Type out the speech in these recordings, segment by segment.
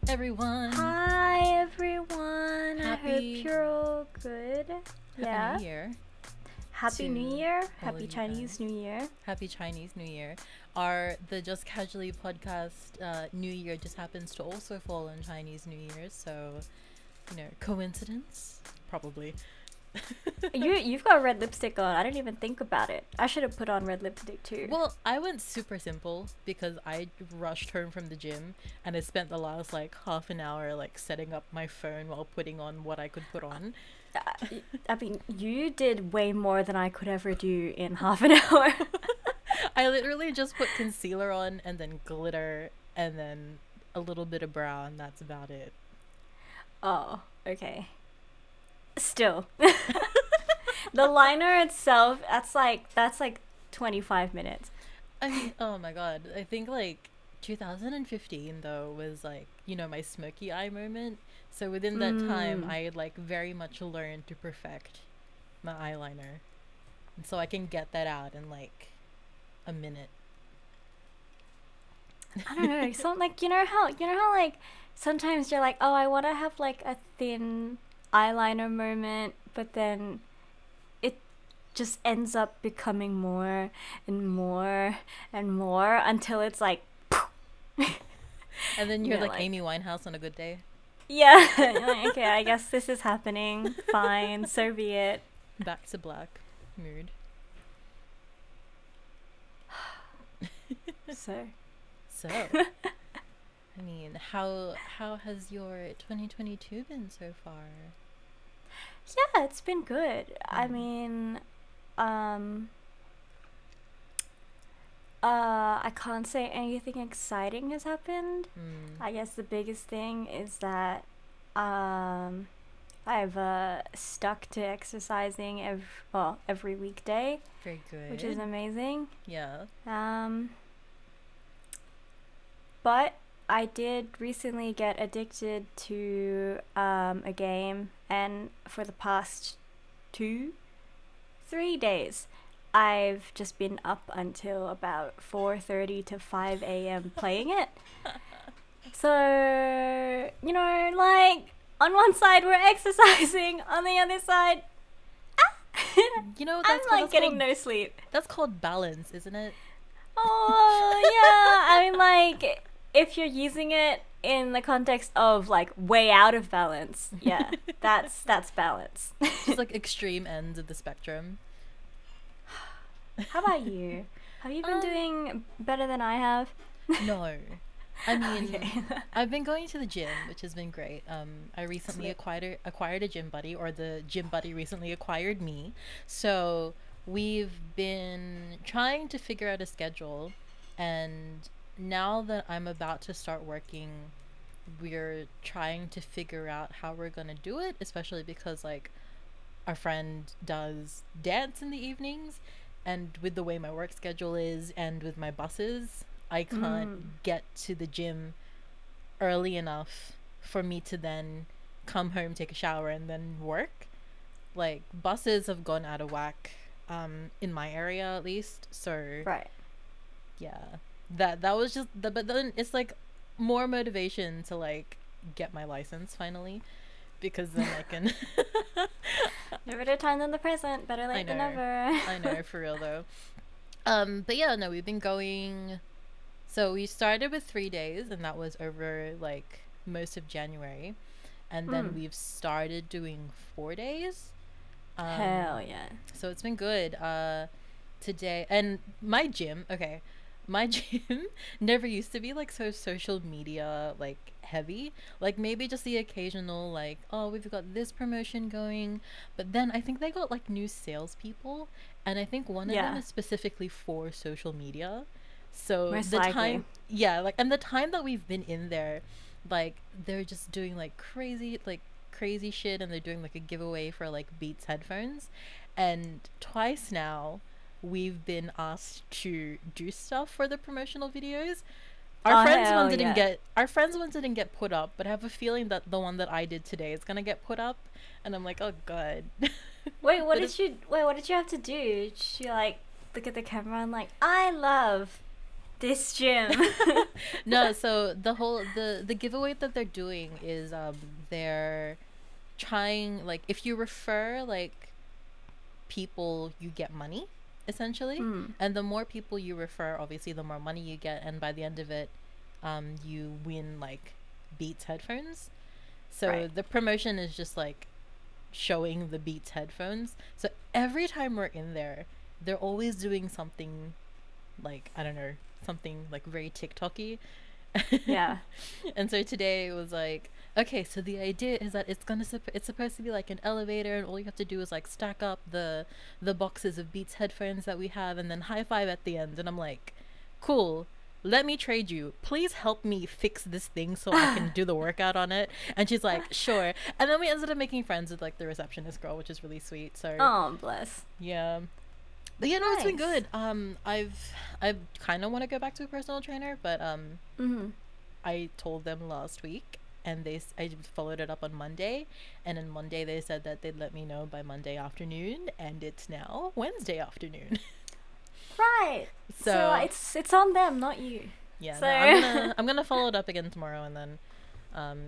everyone. Hi everyone. I hope you're all good. Happy New Year. Happy New Year. Happy Chinese New Year. Happy Chinese New Year. The Just Casually podcast New Year just happens to also fall on Chinese New Year, so coincidence? Probably. You've got red lipstick on. I didn't even think about it. I should have put on red lipstick too. Well, I went super simple because I rushed home from the gym and I spent the last half an hour setting up my phone while putting on what I could put on. I mean, you did way more than I could ever do in half an hour. I literally just put concealer on and then glitter and then a little bit of brow, and that's about it. Oh, okay. Still. The liner itself, that's like 25 minutes. I mean, oh my god. I think 2015 though was my smoky eye moment. So within that time, I had very much learned to perfect my eyeliner. And so I can get that out in a minute. I don't know. So you know how sometimes you're oh, I want to have a thin eyeliner moment, but then it just ends up becoming more and more and more until it's and then you're Amy Winehouse on a good day. Yeah. Okay, I guess this is happening. Fine, so be it. Back to black mood. So I mean, how has your 2022 been so far? Yeah, it's been good. I mean, I can't say anything exciting has happened. I guess the biggest thing is that I've stuck to exercising every weekday. Very good. Which is amazing. Yeah. But I did recently get addicted to a game, and for the past 2-3 days I've just been up until about 4:30 to 5 a.m. playing it. So, on one side we're exercising, on the other side I'm getting no sleep. That's called balance, isn't it? Oh, yeah. I mean, if you're using it in the context of way out of balance, yeah, that's balance. Just extreme ends of the spectrum. How about you? Have you been doing better than I have? No. I mean, Okay. I've been going to the gym, which has been great. I recently acquired a gym buddy, or the gym buddy recently acquired me. So we've been trying to figure out a schedule, and now that I'm about to start working, we're trying to figure out how we're gonna do it, especially because our friend does dance in the evenings, and with the way my work schedule is and with my buses, I can't get to the gym early enough for me to then come home, take a shower, and then work. Buses have gone out of whack in my area, at least. So Right. yeah, that was just but then it's more motivation to get my license finally, because then I can No better time than the present. Better late than never. I know, for real though. But yeah, no, we've been going. So we started with 3 days, and that was over most of January, and then we've started doing 4 days. Hell yeah. So it's been good. Today, and my gym never used to be so social media heavy. Maybe just the occasional oh, we've got this promotion going, but then I think they got new salespeople, and I think one of them is specifically for social media. So Most the likely. time, and the time that we've been in there, they're just doing crazy shit, and they're doing a giveaway for Beats headphones, and twice now we've been asked to do stuff for the promotional videos. Our friends one didn't get put up, but I have a feeling that the one that I did today is gonna get put up, and I'm oh god. Wait, what did you have to do? Did you look at the camera and I love This gym. No, so the giveaway that they're doing is they're trying, like, if you refer like people, you get money, essentially. And the more people you refer, obviously the more money you get, and by the end of it, you win like Beats headphones. So Right. the promotion is just like showing the Beats headphones. So every time we're in there, they're always doing something, like, I don't know, something like very TikTok-y. Yeah. And so today it was like, okay, so the idea is that it's supposed to be like an elevator, and all you have to do is like stack up the boxes of Beats headphones that we have, and then high five at the end. And I'm like, cool. Let me trade you. Please help me fix this thing so I can do the workout on it. And she's like, sure. And then we ended up making friends with like the receptionist girl, which is really sweet. So Oh, bless. yeah. But yeah, no, it's been Nice. good. I've kind of want to go back to a personal trainer, but I told them last week, and I followed it up on Monday, and on Monday they said that they'd let me know by Monday afternoon, and it's now Wednesday afternoon. Right. So it's on them, not you. Yeah, So- no, I'm gonna follow it up again tomorrow, and then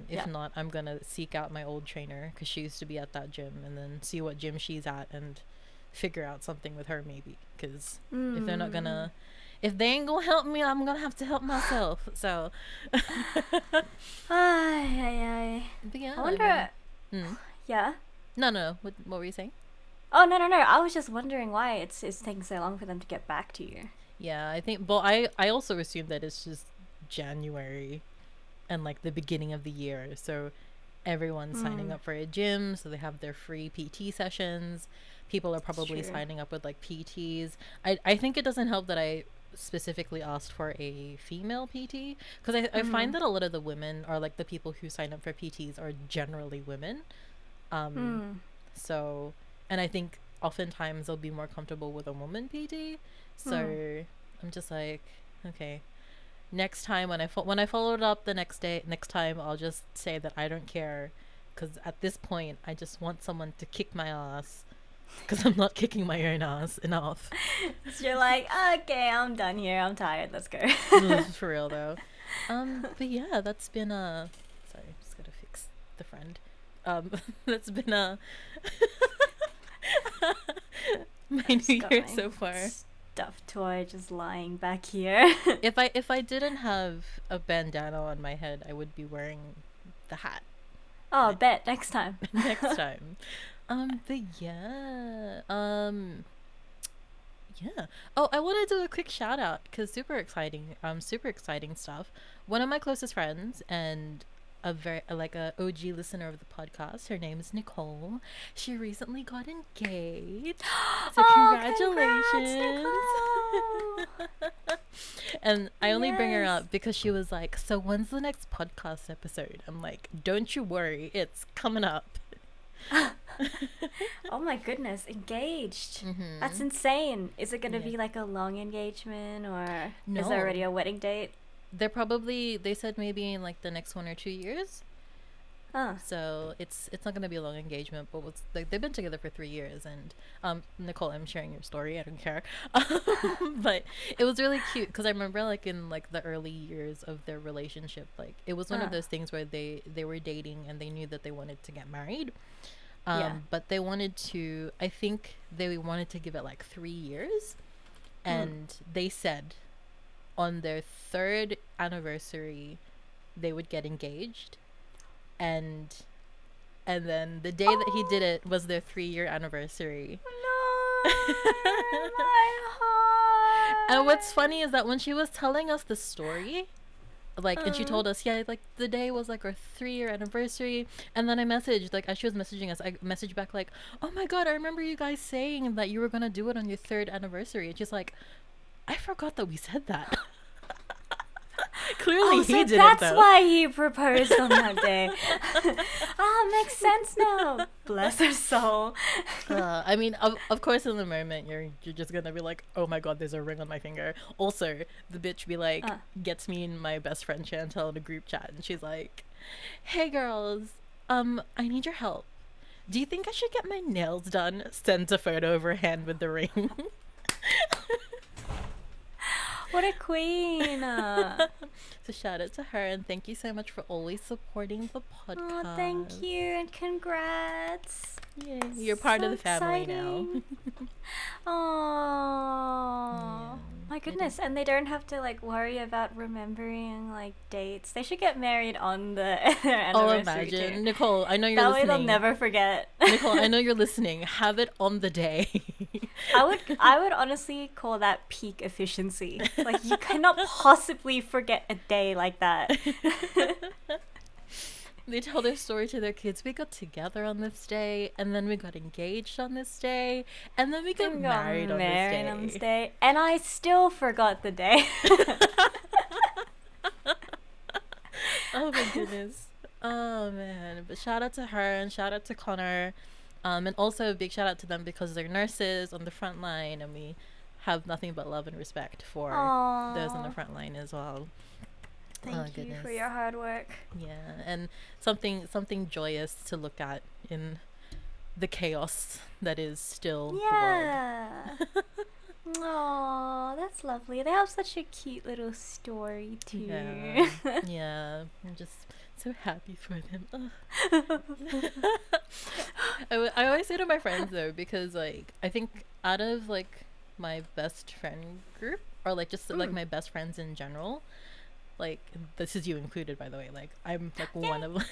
if Yeah. not, I'm gonna seek out my old trainer, because she used to be at that gym, and then see what gym she's at and figure out something with her, maybe, because if they're not gonna, if they ain't gonna help me, I'm gonna have to help myself. So Ay. but yeah, I wonder. Hmm. Yeah. No, what were you saying? Oh, no. I was just wondering why it's taking so long for them to get back to you. Yeah, I think, well, I also assume that it's just January and like the beginning of the year, so everyone's signing up for a gym, so they have their free PT sessions. People are probably true. signing up with like PTs. I think it doesn't help that I specifically asked for a female PT, because I find that a lot of the women, or like the people who sign up for PTs, are generally women. So, and I think oftentimes they'll be more comfortable with a woman PT. So I'm just like, okay, next time when I follow it up the next time I'll just say that I don't care, because at this point I just want someone to kick my ass, because I'm not kicking my own ass enough. So you're like, okay, I'm done here. I'm tired. Let's go. For real though. But yeah, that's been sorry, I'm just gotta fix the friend. That's been my new Got year my so far. Stuffed toy just lying back here. If I didn't have a bandana on my head, I would be wearing the hat Oh, bet next time. next time. But yeah. Yeah. Oh, I want to do a quick shout out, because super exciting stuff. One of my closest friends, and a very like a OG listener of the podcast, her name is Nicole. She recently got engaged. So congratulations. And I only bring her Yes. up because she was like, so when's the next podcast episode? I'm like, don't you worry, it's coming up. Oh my goodness, engaged. Mm-hmm. That's insane. Is it going to Yeah. be like a long engagement, or No. is there already a wedding date? They said maybe in like the next 1 or 2 years. Huh. So it's not going to be a long engagement, but like they've been together for 3 years. And Nicole, I'm sharing your story, I don't care. But it was really cute, because I remember like in like the early years of their relationship, like it was one of those things where they were dating and they knew that they wanted to get married. Yeah. But they wanted to, I think they wanted to give it like 3 years, and they said on their 3rd anniversary they would get engaged, and then the day that he did it was their 3-year anniversary. No, my heart. And what's funny is that when she was telling us the story, like, and she told us, yeah, like the day was like our 3-year anniversary, and then I messaged, like as she was messaging us, I messaged back like, oh my god, I remember you guys saying that you were gonna do it on your 3rd anniversary, and she's like, I forgot that we said that. Clearly Oh, he so didn't, that's though. why he proposed on that day. Makes sense now. Bless her soul. I mean, of course, in the moment, you're just gonna be like, oh my god, there's a ring on my finger. Also, the bitch be like, gets me and my best friend Chantel in a group chat, and she's like, hey girls, I need your help. Do you think I should get my nails done? Sends a photo of her hand with the ring. What a queen. So shout out to her, and thank you so much for always supporting the podcast. Oh, thank you and congrats. Yay, you're part of So the family now. exciting. Oh, my it goodness. is. And they don't have to like worry about remembering like dates. They should get married on the their Oh, anniversary imagine. too. Nicole, I know you're That way they'll listening. never forget. Nicole, I know you're listening. Have it on the day. I would honestly call that peak efficiency. Like you cannot possibly forget a day like that. They tell their story to their kids. We got together on this day, and then we got engaged on this day, and then we got Got married on this day. and I still forgot the day. Oh my goodness. Oh man. But shout out to her and shout out to Connor. And also a big shout out to them because they're nurses on the front line, and we have nothing but love and respect for those on the Aw. front line as well. Thank Oh, you goodness. for your hard work. Yeah, and something joyous to look at in the chaos that is still Yeah. Oh, that's lovely. They have such a cute little story the too. world. Yeah, yeah. I'm just so happy for them. Ugh. I always say to my friends though, because like I think out of like my best friend group, or like just like my best friends in general, like this is you included by the way, like I'm like one of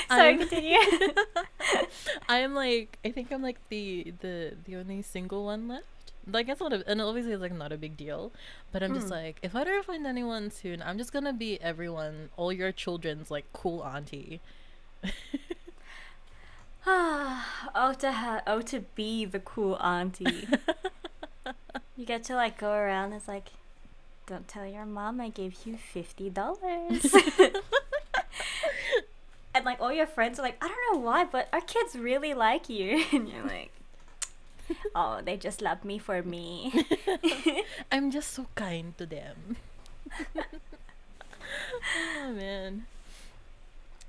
Sorry, I'm- continue. I'm like I think I'm like the only single one left. Like it's not a, and obviously it's like not a big deal, but I'm just like if I don't find anyone soon, I'm just gonna be all your children's like cool auntie. To be the cool auntie. You get to like go around. It's like, don't tell your mom I gave you $50. And like all your friends are like, I don't know why, but our kids really like you. And you're like, oh, they just love me for me. I'm just so kind to them. Oh man.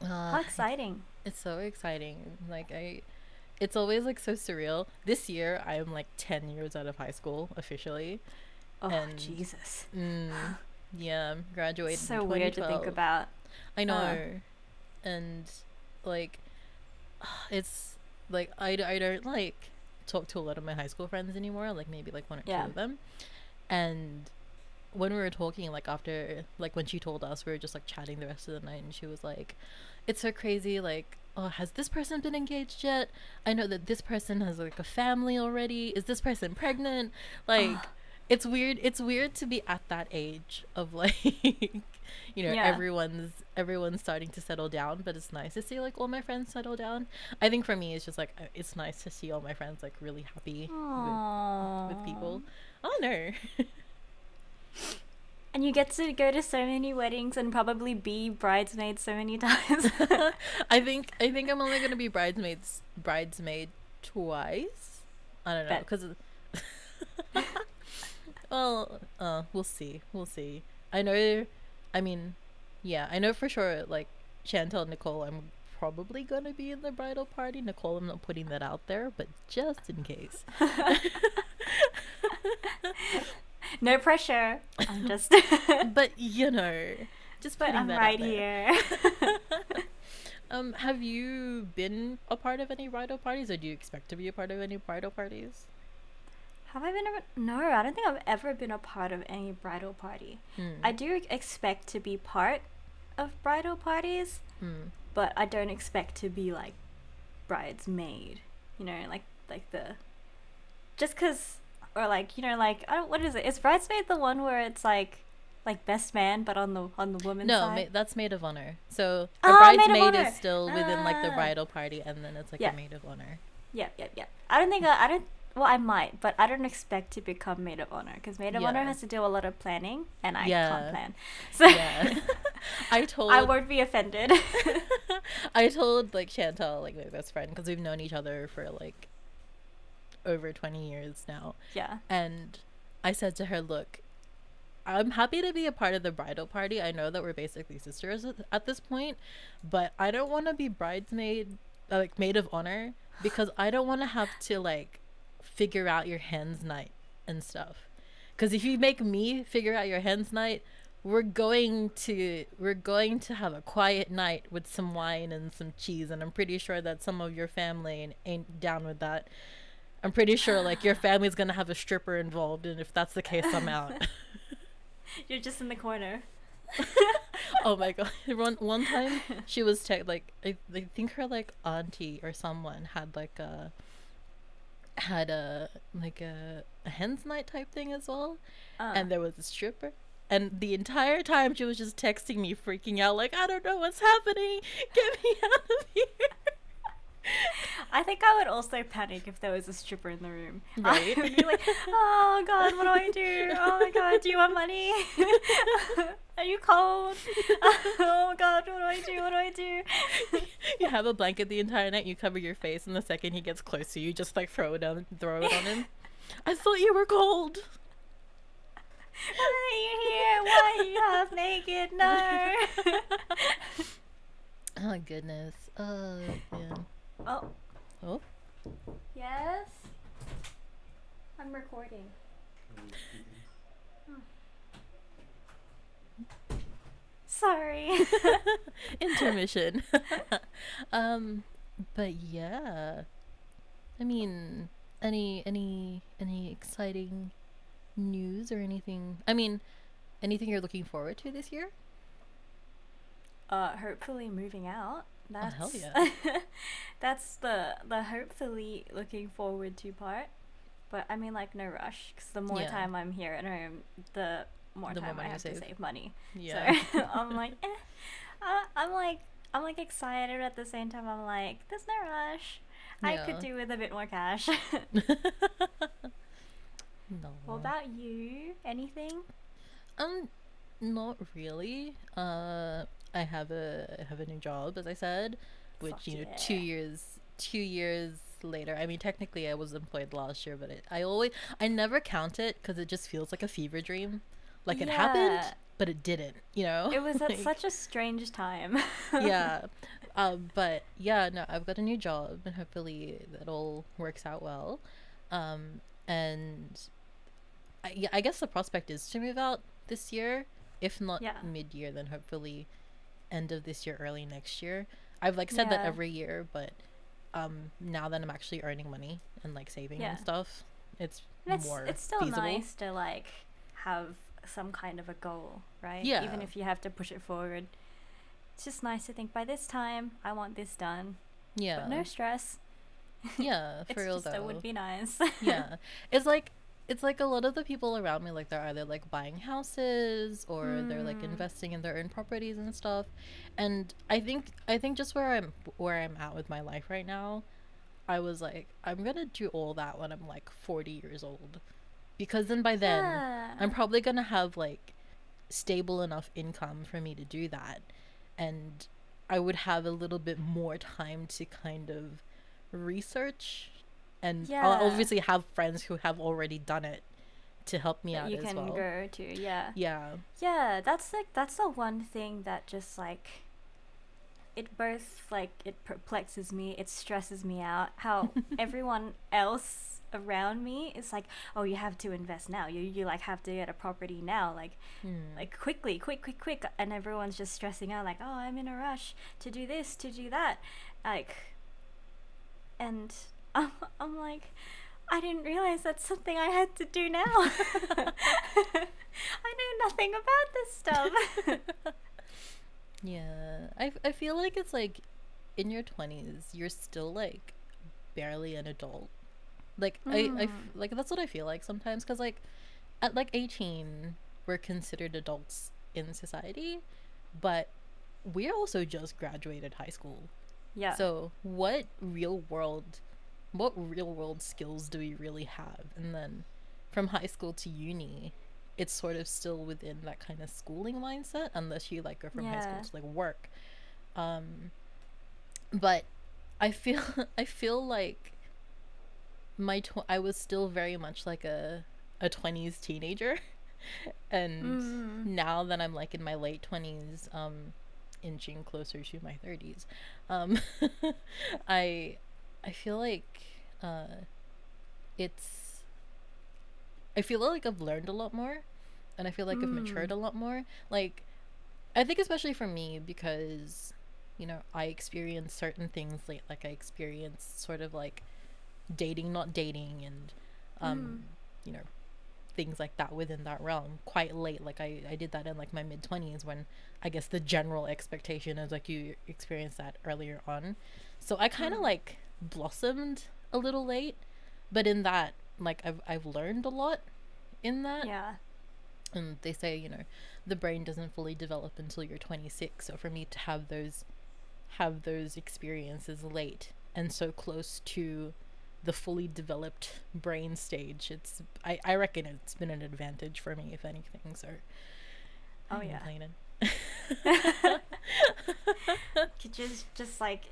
How exciting. It's so exciting. Like it's always like so surreal. This year I am like 10 years out of high school officially. Oh, And- Jesus. Yeah, graduated So in weird to 2012. think about. I know. And like it's like I don't like talk to a lot of my high school friends anymore, like maybe like one or Yeah. two of them. And when we were talking, like after like when she told us, we were just like chatting the rest of the night, and she was like, it's so crazy, like, oh, has this person been engaged yet? I know that this person has like a family already. Is this person pregnant? Like it's weird to be at that age of like you know, Yeah. everyone's starting to settle down, but it's nice to see like all my friends settle down. I think for me it's just like it's nice to see all my friends like really happy with people. Oh no. And you get to go to so many weddings and probably be bridesmaid so many times. I think I'm only gonna be bridesmaid twice. I don't know Bet. because well, we'll see. I know. I mean, yeah, I know for sure. Like Chantal and Nicole, I'm probably gonna be in the bridal party. Nicole, I'm not putting that out there, but just in case. No pressure. I'm just. But you know, just But putting I'm that right out there. here. Have you been a part of any bridal parties, or do you expect to be a part of any bridal parties? Have I been No, I don't think I've ever been a part of any bridal party. I do expect to be part of bridal parties, but I don't expect to be like bridesmaid. You know, like the just because, or like, you know, like I don't. What is it? Is bridesmaid the one where it's like best man, but on the woman's No, side? that's maid of honor. So a Oh, maid of bridesmaid honor. is still within like the Ah. bridal party, and then it's like Yeah. a maid of honor. Yep. I don't think I don't. Well, I might, but I don't expect to become maid of honor because maid of honor Yeah. has to do a lot of planning, and I Yeah. can't plan. So Yeah. I won't be offended. I told like Chantal, like my best friend, because we've known each other for like over 20 years now. Yeah. And I said to her, look, I'm happy to be a part of the bridal party. I know that we're basically sisters at this point, but I don't want to be bridesmaid, like maid of honor, because I don't want to have to like figure out your hen's night and stuff. Because if you make me figure out your hens night, we're going to have a quiet night with some wine and some cheese, and I'm pretty sure that some of your family ain't down with that. I'm pretty sure like your family's gonna have a stripper involved, and if that's the case, I'm out. You're just in the corner. Oh my god! One time she was like I think her like auntie or someone had a like a hen's night type thing as well, and there was a stripper. And the entire time she was just texting me, freaking out, like, I don't know what's happening. Get me out of here. I think I would also panic if there was a stripper in the room. Right? I would be like, oh god, what do I do? Oh my god, do you want money? Are you cold? Oh god, what do I do? What do I do? You have a blanket the entire night, you cover your face, and the second he gets close to you, just like throw it on him. I thought you were cold. Why are you here? Why are you half naked? No. Oh goodness. Oh yeah. Oh. Oh. Yes? I'm recording. Sorry. Intermission. But yeah. I mean, any exciting news or anything? I mean, anything you're looking forward to this year? Hopefully moving out. That's hell yeah. that's the hopefully looking forward to part. But I mean, like, no rush, because the more time I'm here at home, the more time I have to save money. Yeah. So I'm like, I'm like excited, at the same time I'm like, there's no rush. Yeah. I could do with a bit more cash. No. What about you? Anything? Not really. I have a new job, as I said, which Fuck you know, yeah. 2 years later. I mean, technically, I was employed last year, but I never count it because it just feels like a fever dream. Like it happened, but it didn't. You know. It was at Like, such a strange time. yeah. But yeah, no, I've got a new job, and hopefully that all works out well. And I guess the prospect is to move out this year. If not mid-year, then hopefully end of this year, early next year. I've like said that every year, but now that I'm actually earning money and like saving and stuff, it's still feasible. nice to like have some kind of a goal, right? Yeah. Even if you have to push it forward. It's just nice to think by this time I want this done. Yeah. But no stress. Yeah, for real though. It would be nice. Yeah. It's like a lot of the people around me, like they're either like buying houses or they're like investing in their own properties and stuff. And I think just where I'm at with my life right now, I was like, I'm gonna do all that when I'm like 40 years old, because then by then I'm probably gonna have like stable enough income for me to do that, and I would have a little bit more time to kind of research, and I'll obviously have friends who have already done it to help me out as well. You can go to, Yeah. That's the one thing that just like it perplexes me, it stresses me out. How everyone else around me is like, oh, you have to invest now. You like have to get a property now, like quickly, quick, and everyone's just stressing out like, oh, I'm in a rush to do this, to do that, like, and I'm like, I didn't realize that's something I had to do now. I know nothing about this stuff. Yeah, I feel like it's like in your 20s you're still like barely an adult. Like like that's what I feel like sometimes, because like at like 18 we're considered adults in society, but we also just graduated high school. Yeah. So what real world skills do we really have? And then from high school to uni, it's sort of still within that kind of schooling mindset, unless you like go from high school to like work. But I feel like I was still very much like a 20s teenager, and now that I'm like in my late 20s, inching closer to my 30s, I feel like it's I feel like I've learned a lot more, and I feel like I've matured Mm. a lot more. Like, I think especially for me because, I experience certain things late. Like I experienced sort of like dating, not dating, and Mm. you know, things like that within that realm quite late. Like I did that in like my mid 20s when I guess the general expectation is like you experience that earlier on. So I kind of Mm. like blossomed a little late, but in that like I've learned a lot in that. Yeah. And they say, the brain doesn't fully develop until you're 26. So for me to have those experiences late and so close to the fully developed brain stage, I reckon it's been an advantage for me if anything. So I Oh ain't yeah. complaining. Could just like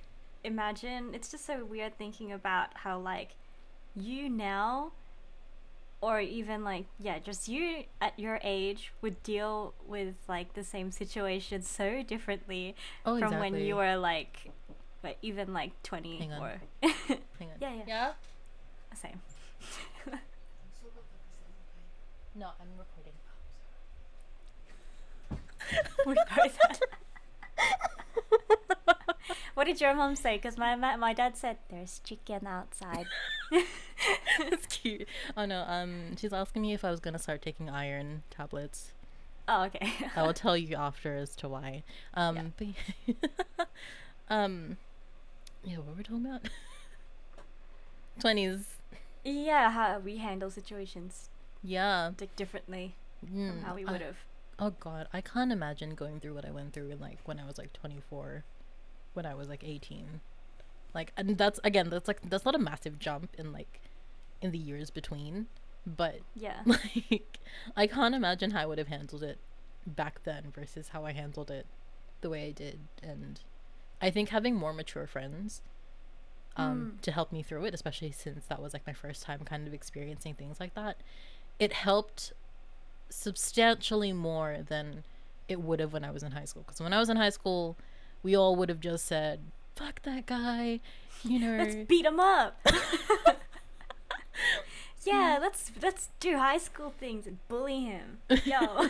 imagine, it's just so weird thinking about how like you now, or even like, yeah, just you at your age would deal with like the same situation so differently Oh, from when you exactly. were like even like 20 Hang on. or Hang on. yeah, yeah, Yeah. same. No, I'm recording. We both had. What did your mom say? Because my dad said there's chicken outside. It's cute. Oh no. She's asking me if I was gonna start taking iron tablets. Oh, okay. I will tell you after as to why. Yeah. But um, yeah, what were we talking about? 20s. Yeah, how we handle situations Yeah. like differently from Mm, how we would have. oh god, I can't imagine going through what I went through in like when I was like 24, when I was like 18. Like, and that's not a massive jump in like in the years between, but Yeah. like I can't imagine how I would have handled it back then versus how I handled it the way I did. And I think having more mature friends Mm. to help me through it, especially since that was like my first time kind of experiencing things like that, it helped substantially more than it would have when I was in high school. Because when I was in high school, we all would have just said, fuck that guy, you Let's know. beat him up. Yeah, let's do high school things and bully him. Yo.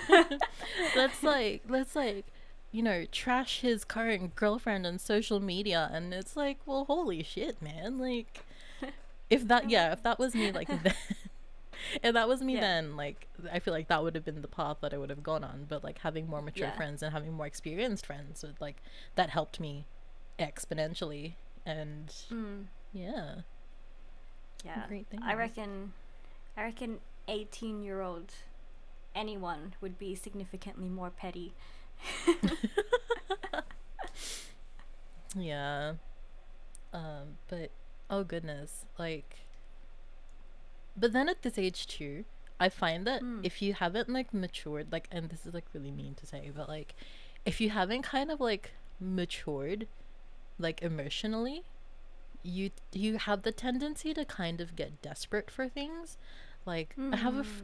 let's trash his current girlfriend on social media. And it's like, well, holy shit, man. Like, if that was me, like, then, if that was me Yeah. then, like, I feel like that would have been the path that I would have gone on. But like having more mature Yeah. friends and having more experienced friends, like, that helped me exponentially. And Mm. yeah, Yeah. great thing. I reckon 18-year-old anyone would be significantly more petty. Yeah. But oh goodness, like, but then at this age too, I find that Mm. if you haven't like matured, like, and this is like really mean to say, but like, if you haven't kind of like matured, like emotionally, you have the tendency to kind of get desperate for things. Like, Mm.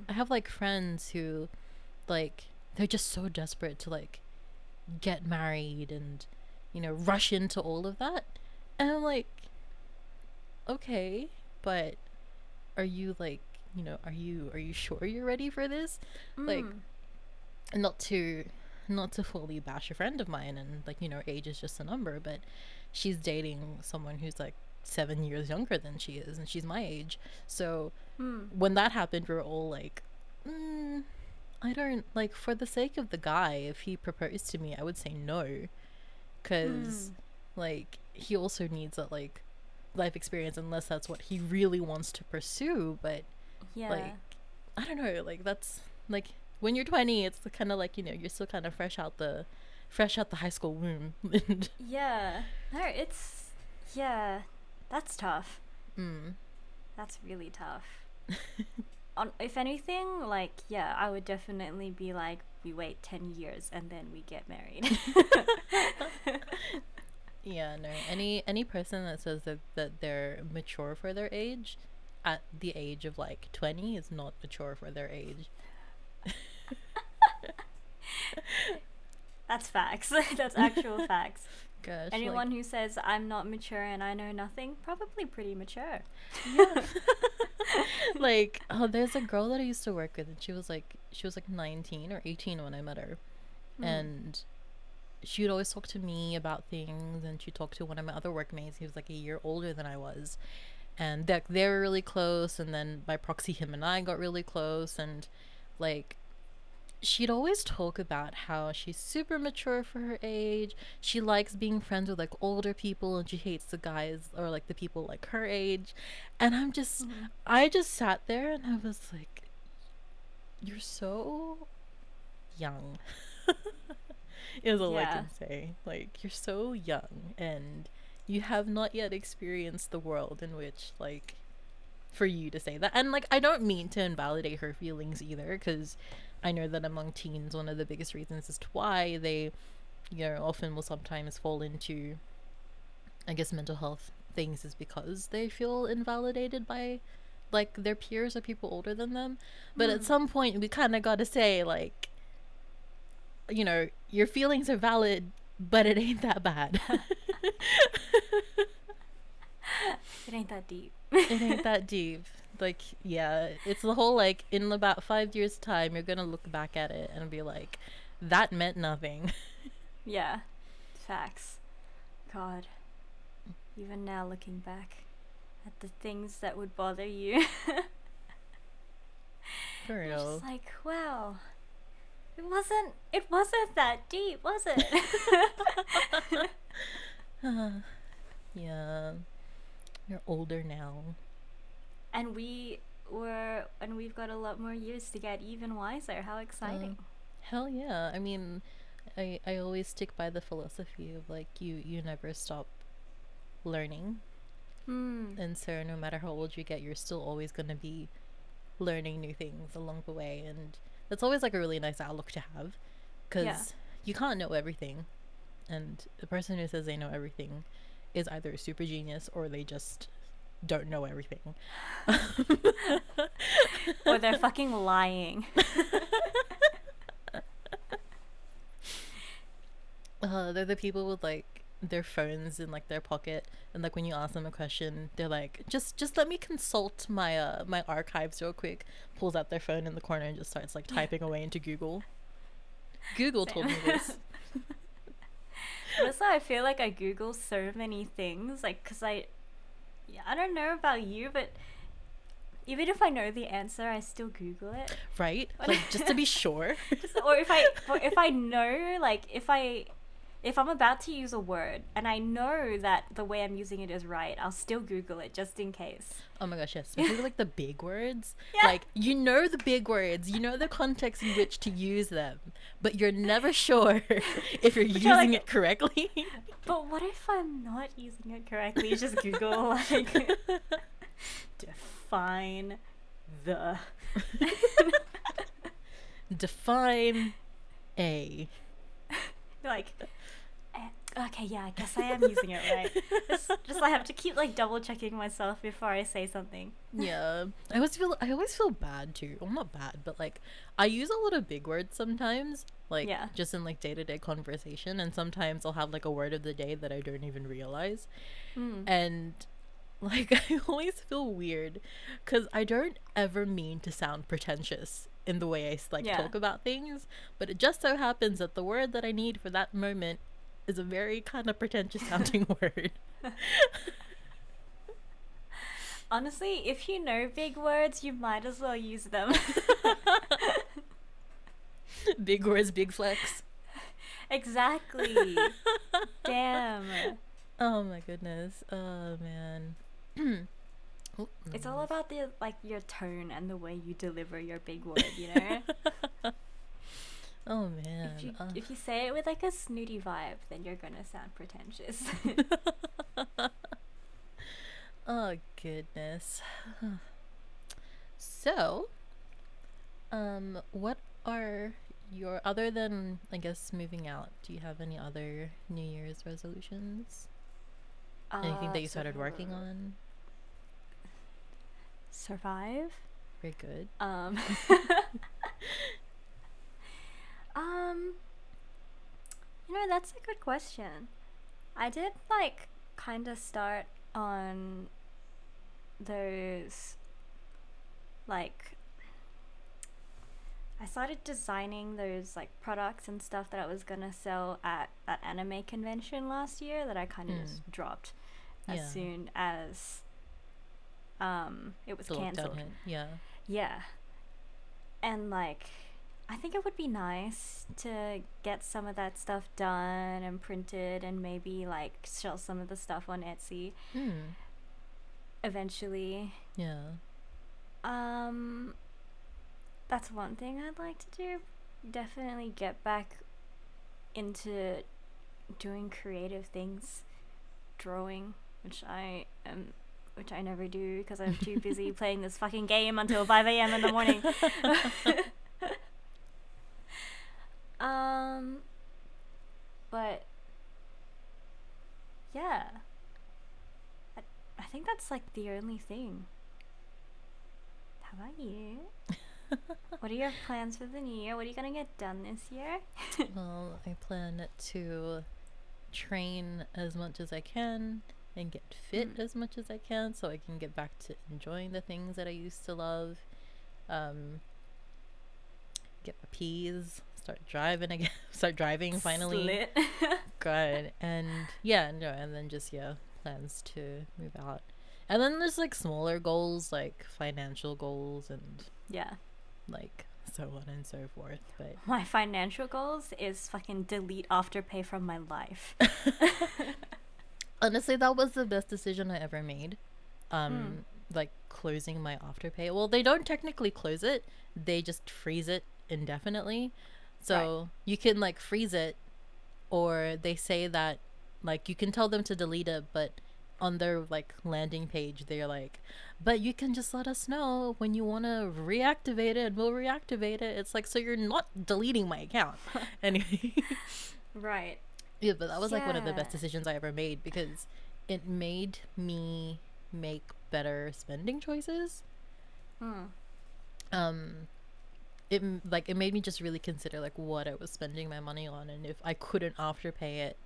I have like friends who, like, they're just so desperate to like get married and rush into all of that, and I'm like, okay, but are you like, are you sure you're ready for this? Like, Mm. not to fully bash a friend of mine, and like, age is just a number, but she's dating someone who's like 7 years younger than she is, and she's my age. So Mm. when that happened, we were all like, I don't, like, for the sake of the guy, if he proposed to me, I would say no, because Mm. like he also needs that like life experience, unless that's what he really wants to pursue. But Yeah. like, I don't know, like, that's like, when you're 20, it's kind of like, you're still kind of fresh out the high school womb. And Yeah. No, yeah, that's tough. mm. That's really tough. If anything, like, yeah, I would definitely be like, we wait 10 years and then we get married. Yeah, no, any person that says that they're mature for their age at the age of like 20 is not mature for their age. That's facts. That's actual facts. Gosh, Anyone who says I'm not mature and I know nothing, probably pretty mature. yeah. Like, oh, there's a girl that I used to work with, and she was like 19 or 18 when I met her, and she would always talk to me about things, and she talked to one of my other workmates. He was like a year older than I was, and they were really close. And then by proxy, him and I got really close, and like she'd always talk about how she's super mature for her age. She likes being friends with like older people, and she hates the guys or like the people like her age. And I just sat there and I was like, you're so young. Is all I Yeah. can say. Like, you're so young and you have not yet experienced the world in which, like, for you to say that. And, like, I don't mean to invalidate her feelings either, because I know that among teens, one of the biggest reasons as to why they, often will sometimes fall into, I guess, mental health things is because they feel invalidated by, like, their peers or people older than them. But at some point, we kind of got to say, like, your feelings are valid, but it ain't that bad. It ain't that deep. It ain't that deep. Like, yeah, it's the whole, like, in about 5 years' time, you're gonna look back at it and be like, that meant nothing. Yeah. Facts. God. Even now looking back at the things that would bother you. For You're real. just like, wow. It wasn't that deep, was it? Yeah. You're older now. And we've got a lot more years to get even wiser. How exciting. Hell yeah. I mean, I always stick by the philosophy of, like, you never stop learning. And so no matter how old you get, you're still always going to be learning new things along the way. And that's always, like, a really nice outlook to have, because you can't know everything. And the person who says they know everything is either a super genius or they just don't know everything. Or they're fucking lying. They're the people with, like, their phones in, like, their pocket, and, like, when you ask them a question, they're like, just let me consult my archives real quick. Pulls out their phone in the corner and just starts, like, typing away into Google. Google told me this. Also, I feel like I Google so many things, like, because I don't know about you, but even if I know the answer, I still Google it. Right? Like, just to be sure. Or if I know, like, if I'm about to use a word and I know that the way I'm using it is right, I'll still Google it just in case. Oh my gosh, yes. Especially with, like, the big words. Yeah. Like, the big words, the context in which to use them, but you're never sure if you're using like, it correctly. But what if I'm not using it correctly? You just Google, like, define the. Define a. Like, okay, yeah, I guess I am using it right. Just I have to keep, like, double checking myself before I say something. Yeah, I always feel bad too. Well, not bad, but, like, I use a lot of big words sometimes, like, just in, like, day-to-day conversation, and sometimes I'll have, like, a word of the day that I don't even realize, and, like, I always feel weird because I don't ever mean to sound pretentious in the way I, like, talk about things, but it just so happens that the word that I need for that moment is a very kind of pretentious sounding word. Honestly, if you know big words, you might as well use them. Big words, big flex. Exactly. Damn. Oh my goodness. Oh man. It's all about the, like, your tone and the way you deliver your big word, you know? Oh man. If you say it with, like, a snooty vibe, then you're gonna sound pretentious. Oh goodness. So, what are your, other than, I guess, moving out, do you have any other New Year's resolutions? Anything that you started working on? Survive. Very good. You know, that's a good question. I did like kind of start on those like I started designing those like products and stuff that I was gonna sell at that anime convention last year that I kind of just dropped as Yeah. soon as it was The lockdown cancelled. hit. Yeah. Yeah. And like I think it would be nice to get some of that stuff done and printed and maybe like sell some of the stuff on Etsy Hmm. eventually. Yeah. Um that's one thing I'd like to do. Definitely get back into doing creative things, drawing, which I never do because I'm too busy playing this fucking game until 5 a.m. in the morning. But yeah, I think that's like the only thing. How about you? What are your plans for the new year? What are you gonna get done this year? Well, I plan to train as much as I can and get fit as much as I can so I can get back to enjoying the things that I used to love. Get my P's, start driving again, start driving finally. Slit. Good. And yeah, no, and then just, yeah, plans to move out. And then there's like smaller goals, like financial goals and Yeah. like so on and so forth. But My financial goals is fucking delete Afterpay from my life. honestly, that was the best decision I ever made. Like closing my Afterpay. Well, they don't technically close it; they just freeze it indefinitely. So you can like freeze it, or they say that like you can tell them to delete it, but on their like landing page, they're like, but you can just let us know when you want to reactivate it. We'll reactivate it. It's like, so you're not deleting my account anyway. Right. Yeah, but that was like one of the Yeah. best decisions I ever made because it made me make better spending choices. Um, it made me just really consider like what I was spending my money on, and if I couldn't afterpay it,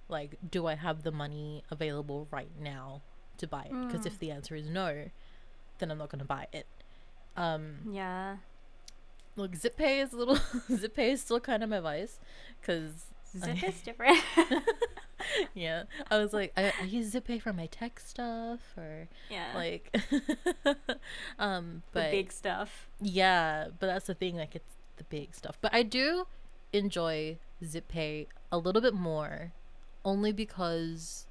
like, do I have the money available right now to buy it? Because if the answer is no, then I'm not gonna buy it. Yeah. Look, ZipPay is a little ZipPay is still kind of my vice because Zip is different. yeah, I was like, I use ZipPay for my tech stuff or Yeah. like The but big stuff. yeah, but that's the thing, like it's the big stuff. But I do enjoy ZipPay a little bit more only because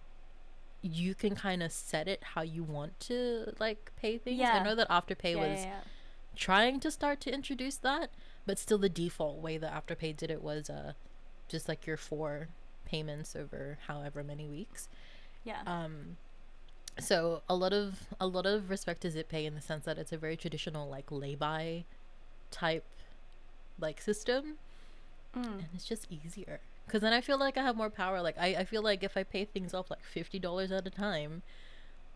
you can kind of set it how you want to like pay things. I Yeah. know that Afterpay was Yeah. trying to start to introduce that, but still the default way that Afterpay did it was just like your 4 payments over however many weeks. Yeah. So a lot of respect to ZipPay in the sense that it's a very traditional like lay-by type like system, and it's just easier because then I feel like I have more power. Like I feel like if I pay things off like $50 at a time,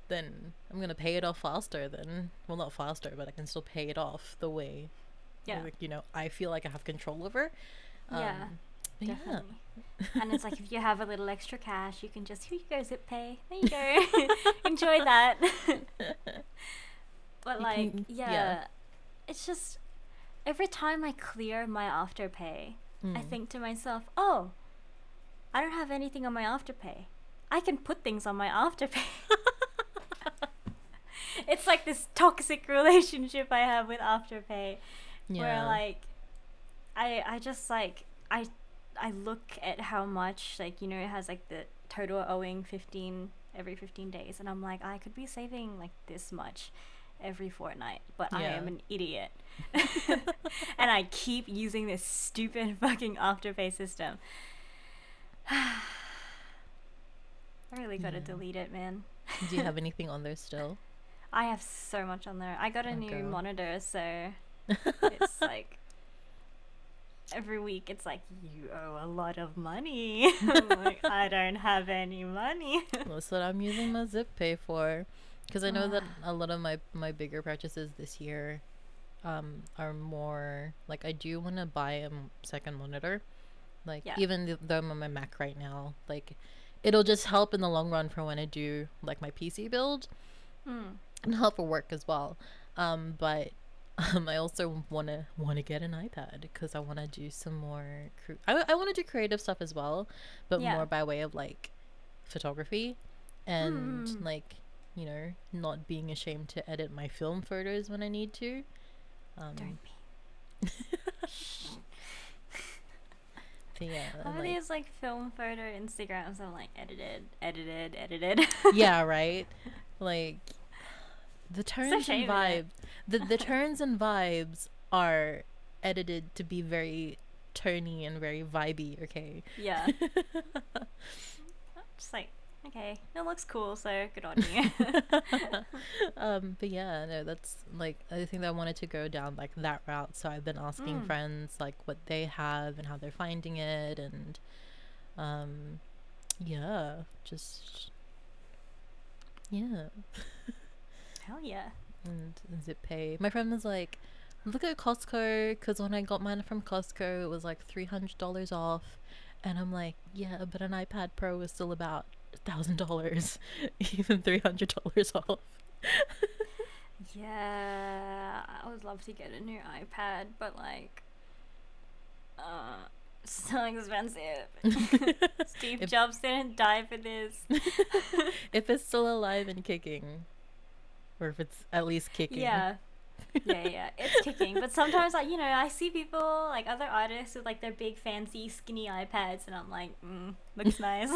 then I'm gonna pay it off faster than, well, not faster, but I can still pay it off the way Yeah. like, I feel like I have control over. Yeah. But yeah. Definitely. And it's like if you have a little extra cash, you can just, here you go, ZipPay. There you go. Enjoy that. But You like, can- yeah, it's just every time I clear my Afterpay, I think to myself, oh, I don't have anything on my Afterpay. I can put things on my Afterpay. It's like this toxic relationship I have with Afterpay, where like I just like I look at how much, like, it has like the total owing 15 every 15 days, and I'm like, I could be saving like this much every fortnight, but I Yeah. am an idiot. And I keep using this stupid fucking Afterpay system. I really gotta Yeah. delete it, man. Do you have anything on there still? I have so much on there. I got a Oh, new girl. monitor, so it's like every week it's like, you owe a lot of money. I'm like, I don't have any money. That's what I'm using my ZipPay for, because I know that a lot of my bigger purchases this year are more like, I do want to buy a second monitor, like Yeah. even though I'm on my Mac right now, like it'll just help in the long run for when I do like my PC build, and help for work as well. But I also wanna get an iPad because I wanna do some more. I want to do creative stuff as well, but Yeah. more by way of like photography, and like, you know, not being ashamed to edit my film photos when I need to. Don't be. So yeah, All and of like, these like film photo Instagrams are like edited. yeah, right. Like the turns and shame in it. vibes, the turns and vibes are edited to be very tony and very vibey. Okay. Yeah. Just like, okay, it looks cool, so good on you. But yeah, no, that's like, I think that I wanted to go down like that route. So I've been asking friends like what they have and how they're finding it, and yeah, just yeah. Hell yeah. And zip pay. My friend was like, look at Costco, because when I got mine from Costco, it was like $300 off. And I'm like, yeah, but an iPad Pro is still about $1,000, even $300 off. Yeah, I would love to get a new iPad, but like, so expensive. Steve If- Jobs didn't die for this. If it's still alive and kicking, or if it's at least kicking. Yeah. Yeah, it's kicking. But sometimes, like, you know, I see people, like other artists with like their big, fancy, skinny iPads, and I'm like, looks nice.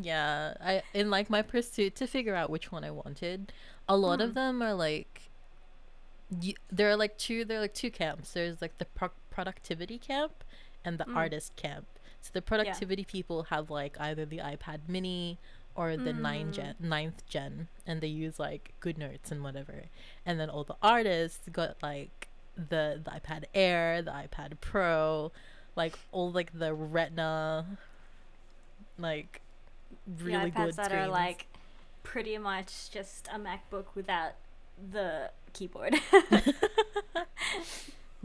Yeah, I in like my pursuit to figure out which one I wanted, a lot of them are like, there are like two camps. There's like the productivity camp and the artist camp. So the productivity people have like either the iPad Mini or the ninth gen, and they use like good notes and whatever. And then all the artists got like the iPad Air, the iPad Pro, like all like the Retina, like really the iPads good that screens. are like pretty much just a MacBook without the keyboard.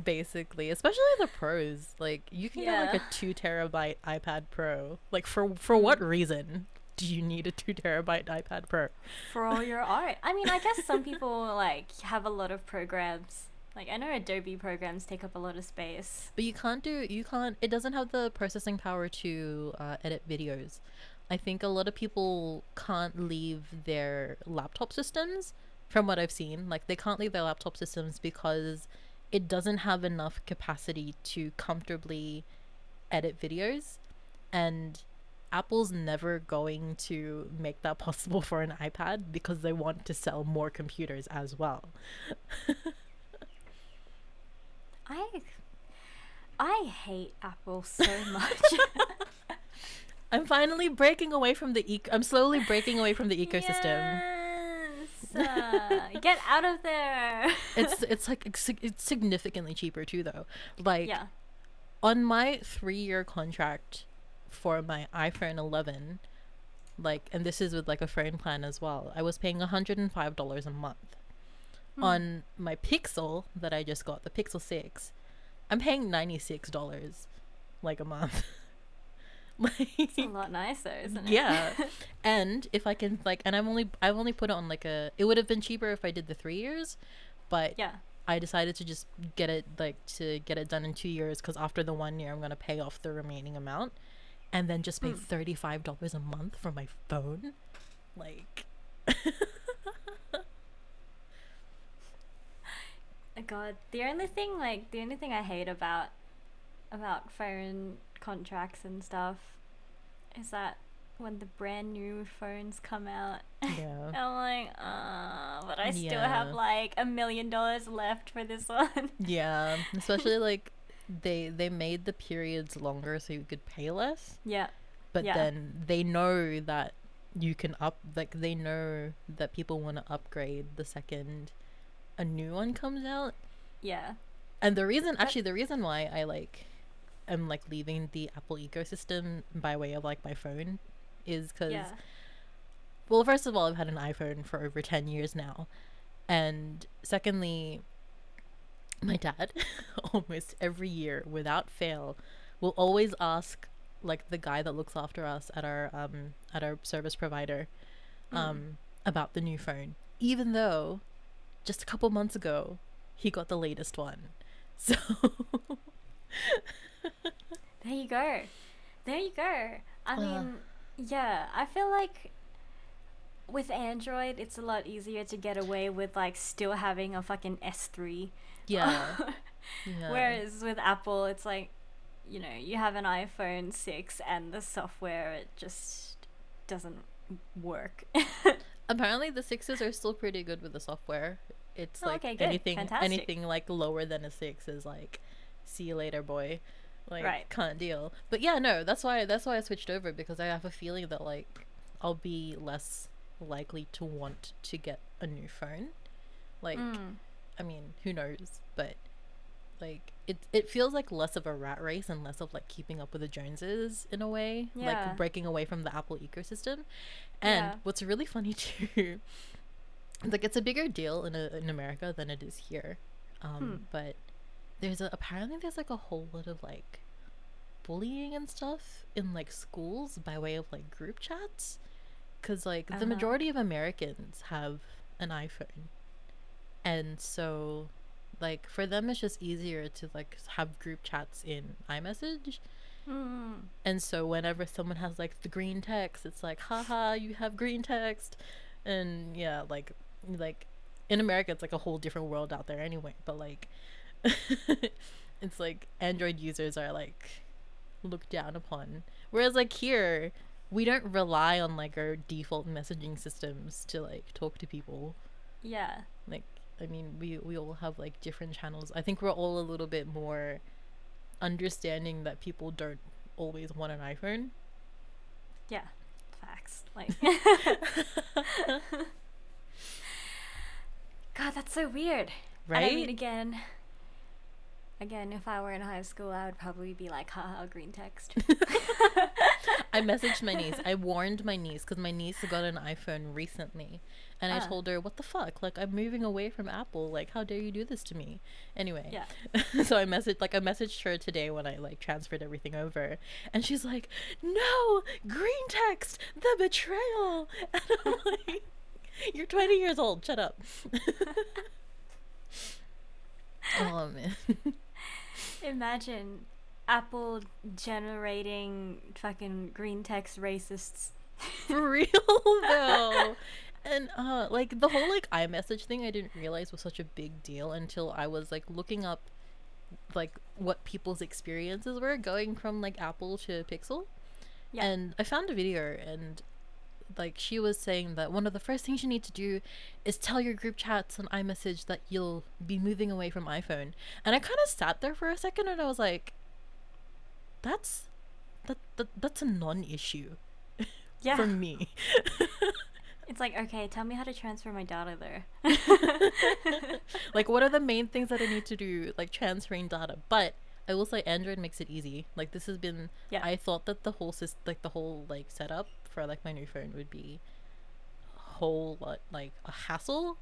Basically, especially the pros, like you can get like a 2 terabyte iPad Pro. Like for what reason do you need a 2 terabyte iPad Pro? For all your art. I mean, I guess some people like have a lot of programs. Like I know Adobe programs take up a lot of space. But you can't, it doesn't have the processing power to edit videos. I think a lot of people can't leave their laptop systems, from what I've seen. Like they can't leave their laptop systems because it doesn't have enough capacity to comfortably edit videos, and Apple's never going to make that possible for an iPad because they want to sell more computers as well. I hate Apple so much. I'm finally breaking away from the I'm slowly breaking away from the ecosystem. Yes. Get out of there. It's significantly cheaper too though. Like on my 3-year contract for my iPhone 11, like, and this is with like a phone plan as well, I was paying $105 a month. On my Pixel that I just got, the Pixel 6, I'm paying $96 like a month. Like, it's a lot nicer, isn't it? Yeah. And if I can like, and I've only put it on like it would have been cheaper if I did the 3 years, but I decided to just get it done in 2 years, because after the 1 year I'm gonna pay off the remaining amount, and then just pay $35 a month for my phone. Like, God, the only thing I hate about phone contracts and stuff is that when the brand new phones come out, yeah. I'm like, but I still have like $1 million left for this one. Yeah, especially like they made the periods longer so you could pay less. Yeah. But then they know that you can they know that people want to upgrade the second a new one comes out. Yeah. And the reason why I am leaving the Apple ecosystem by way of like my phone is because well, first of all, I've had an iPhone for over 10 years now, and secondly, my dad almost every year without fail will always ask like the guy that looks after us at our service provider about the new phone, even though just a couple months ago he got the latest one. So There you go. There you go. I mean, yeah, I feel like with Android, it's a lot easier to get away with like still having a fucking S3. yeah. Yeah. Whereas with Apple, it's like, you know, you have an iPhone 6 and the software, it just doesn't work. Apparently the sixes are still pretty good with the software. It's like okay, good. Fantastic. anything like lower than a 6 is like, see you later, boy. Like, Right. can't deal. But yeah, no, that's why I switched over, because I have a feeling that like I'll be less likely to want to get a new phone. Like, I mean, who knows? But like it feels like less of a rat race and less of like keeping up with the Joneses in a way. Yeah. Like breaking away from the Apple ecosystem. And Yeah. what's really funny too, like it's a bigger deal in America than it is here. But apparently there's like a whole lot of like bullying and stuff in like schools by way of like group chats, because like the majority of Americans have an iPhone, and so like for them it's just easier to like have group chats in iMessage. And so whenever someone has like the green text, it's like, haha, you have green text. And yeah, like in America it's like a whole different world out there anyway, but like it's like Android users are like looked down upon, whereas like here we don't rely on like our default messaging systems to like talk to people. Yeah. Like, I mean, we all have like different channels. I think we're all a little bit more understanding that people don't always want an iPhone. Yeah. Facts. Like God, that's so weird. Right? And I mean, again, if I were in high school, I would probably be like, haha, green text. I messaged my niece. I warned my niece, because my niece got an iPhone recently, and I told her, what the fuck, like I'm moving away from Apple, like how dare you do this to me. Anyway, Yeah. so I messaged her today when I like transferred everything over, and she's like, no, green text, the betrayal. And I'm like, you're 20 years old, shut up. Oh man. Imagine Apple generating fucking green text racists. For real though. And like the whole like iMessage thing, I didn't realize was such a big deal until I was like looking up like what people's experiences were going from like Apple to Pixel. Yeah. And I found a video, and like she was saying that one of the first things you need to do is tell your group chats on iMessage that you'll be moving away from iPhone. And I kind of sat there for a second and I was like, that's a non-issue Yeah. for me. It's like, okay, tell me how to transfer my data there. Like, what are the main things that I need to do, like transferring data? But I will say Android makes it easy. Like, this has been, Yeah. I thought that the whole like setup for like my new phone would be a whole lot like a hassle,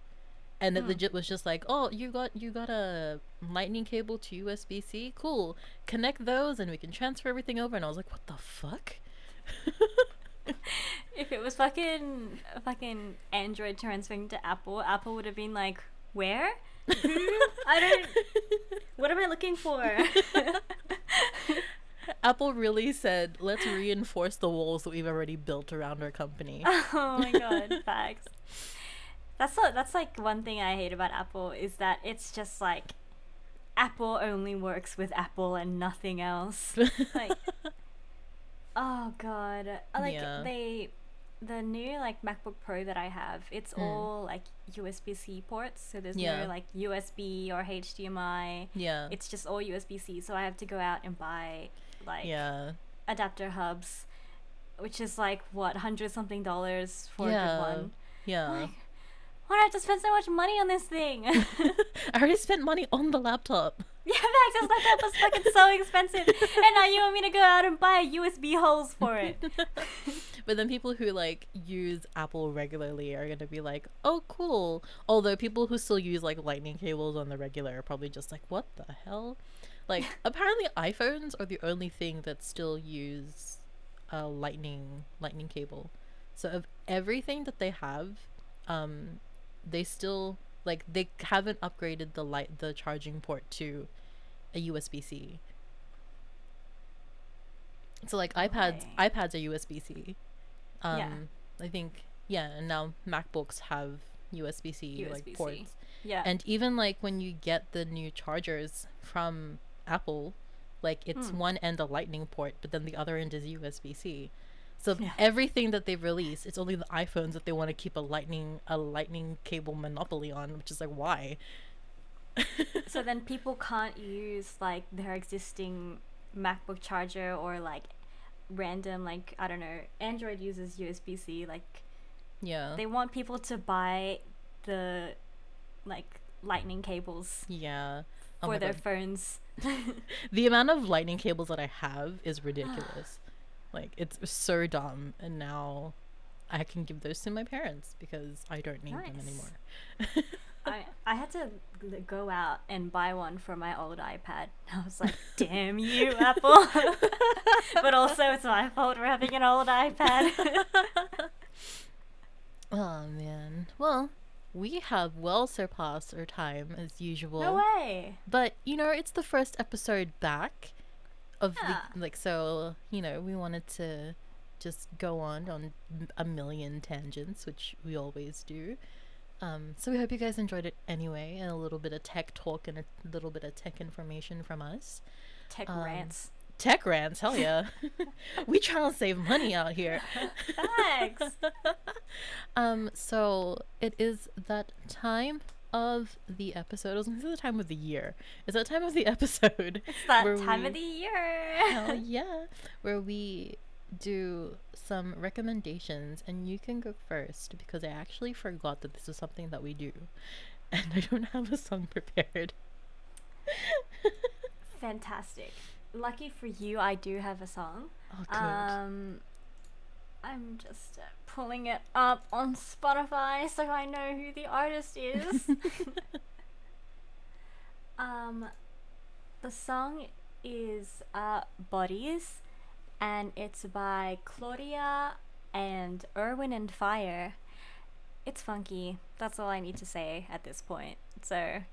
and it legit was just like, oh, you got a lightning cable to USB-C, cool, connect those and we can transfer everything over. And I was like, what the fuck. If it was fucking Android transferring to Apple, Apple would have been like, where? Who? I don't. What am I looking for? Apple really said, let's reinforce the walls that we've already built around our company. Oh my god, facts. That's like one thing I hate about Apple is that it's just like Apple only works with Apple and nothing else. Like, oh god, like Yeah. the new like MacBook Pro that I have, it's all like USB-C ports, so there's Yeah. no like USB or HDMI. Yeah. It's just all USB-C, so I have to go out and buy like Yeah. adapter hubs, which is like what, $100-something for a Yeah. good one. Yeah. Like, why do I have to spend so much money on this thing? I already spent money on the laptop. Yeah, Max, this laptop was fucking so expensive, and now you want me to go out and buy USB holes for it. But then people who like use Apple regularly are gonna be like, oh cool. Although people who still use like lightning cables on the regular are probably just like, what the hell? Like, apparently iPhones are the only thing that still use a lightning cable. So of everything that they have, they still, like, they haven't upgraded the charging port to a USB-C. So like iPads are USB-C. Yeah. I think, yeah, and now MacBooks have USB-C like USB-C. ports. Yeah. And even like when you get the new chargers from Apple, like it's one end a lightning port, but then the other end is USB-C. So everything that they've released, it's only the iPhones that they want to keep a lightning cable monopoly on, which is like, why? So then people can't use like their existing MacBook charger or like random, like, I don't know, Android uses USB-C, like Yeah. they want people to buy the like lightning cables Yeah. Oh for my their God. phones. The amount of lightning cables that I have is ridiculous. Like, it's so dumb, and now I can give those to my parents because I don't need them Nice. anymore. I had to go out and buy one for my old iPad. I was like, damn you, Apple. But also it's my fault for having an old iPad. Oh man. Well, we have well surpassed our time as usual. No way. But it's the first episode back of Yeah. so we wanted to just go on a million tangents, which we always do. So we hope you guys enjoyed it anyway, and a little bit of tech talk and a little bit of tech information from us. Tech rants. Tech rants, hell yeah. We trying to save money out here. Thanks. So it is that time of the episode. I was gonna say the time of the year. It's that time of the episode. It's that time of the year. Hell yeah. Where we do some recommendations, and you can go first because I actually forgot that this is something that we do. And I don't have a song prepared. Fantastic. Lucky for you, I do have a song. Oh, good. I'm just pulling it up on Spotify so I know who the artist is. The song is Bodies, and it's by Claudia and Erwin and Fire. It's funky. That's all I need to say at this point. So,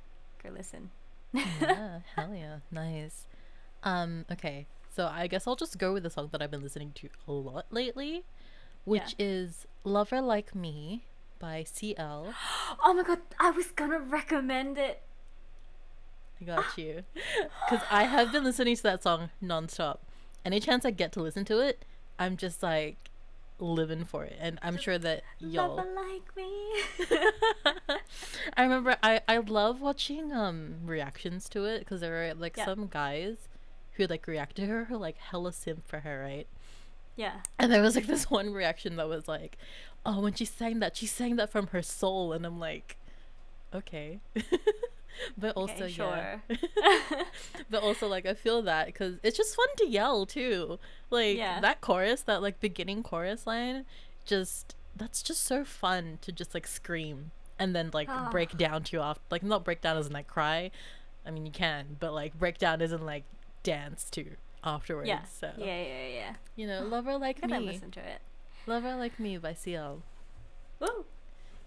go listen. Yeah, hell yeah. Nice. Okay. So I guess I'll just go with the song that I've been listening to a lot lately, which is Lover Like Me by CL. Oh my god, I was gonna recommend it. I got you. Because I have been listening to that song nonstop. Any chance I get to listen to it, I'm just like living for it. And I'm sure that y'all... Lover like me. I remember I love watching reactions to it, because there are like some guys who like react to her who like hella simp for her, right? Yeah. And there was like this one reaction that was like, oh, when she sang that from her soul, and I'm like, okay. But also, sure. But also, like, I feel that because it's just fun to yell too. Like that chorus, that like beginning chorus line, that's just so fun to just like scream and then like break down to off, like not break down as in like cry. I mean you can, but like break down as in like dance to afterwards. Yeah. So Yeah. Lover Like I'm gonna Me. listen to it. Lover Like Me by CL. Woo!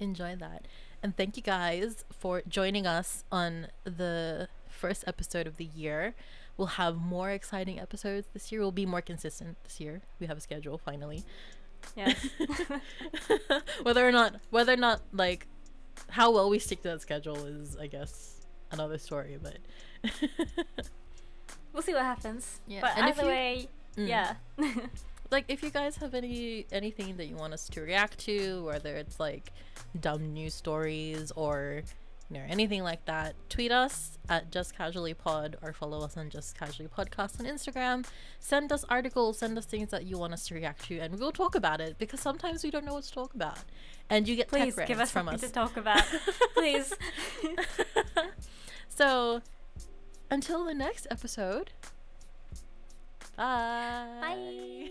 Enjoy that. And thank you guys for joining us on the first episode of the year. We'll have more exciting episodes this year. We'll be more consistent this year. We have a schedule finally. Yes. Whether or not like how well we stick to that schedule is, I guess, another story, but we'll see what happens. Yeah. But And either way, yeah. Like if you guys have anything that you want us to react to, whether it's like dumb news stories or anything like that, tweet us at justcasuallypod or follow us on Just Casually Podcast on Instagram. Send us articles, send us things that you want us to react to, and we'll talk about it, because sometimes we don't know what to talk about, and you get Please tech give rants us from something us to talk about. Please. So until the next episode, bye. Bye.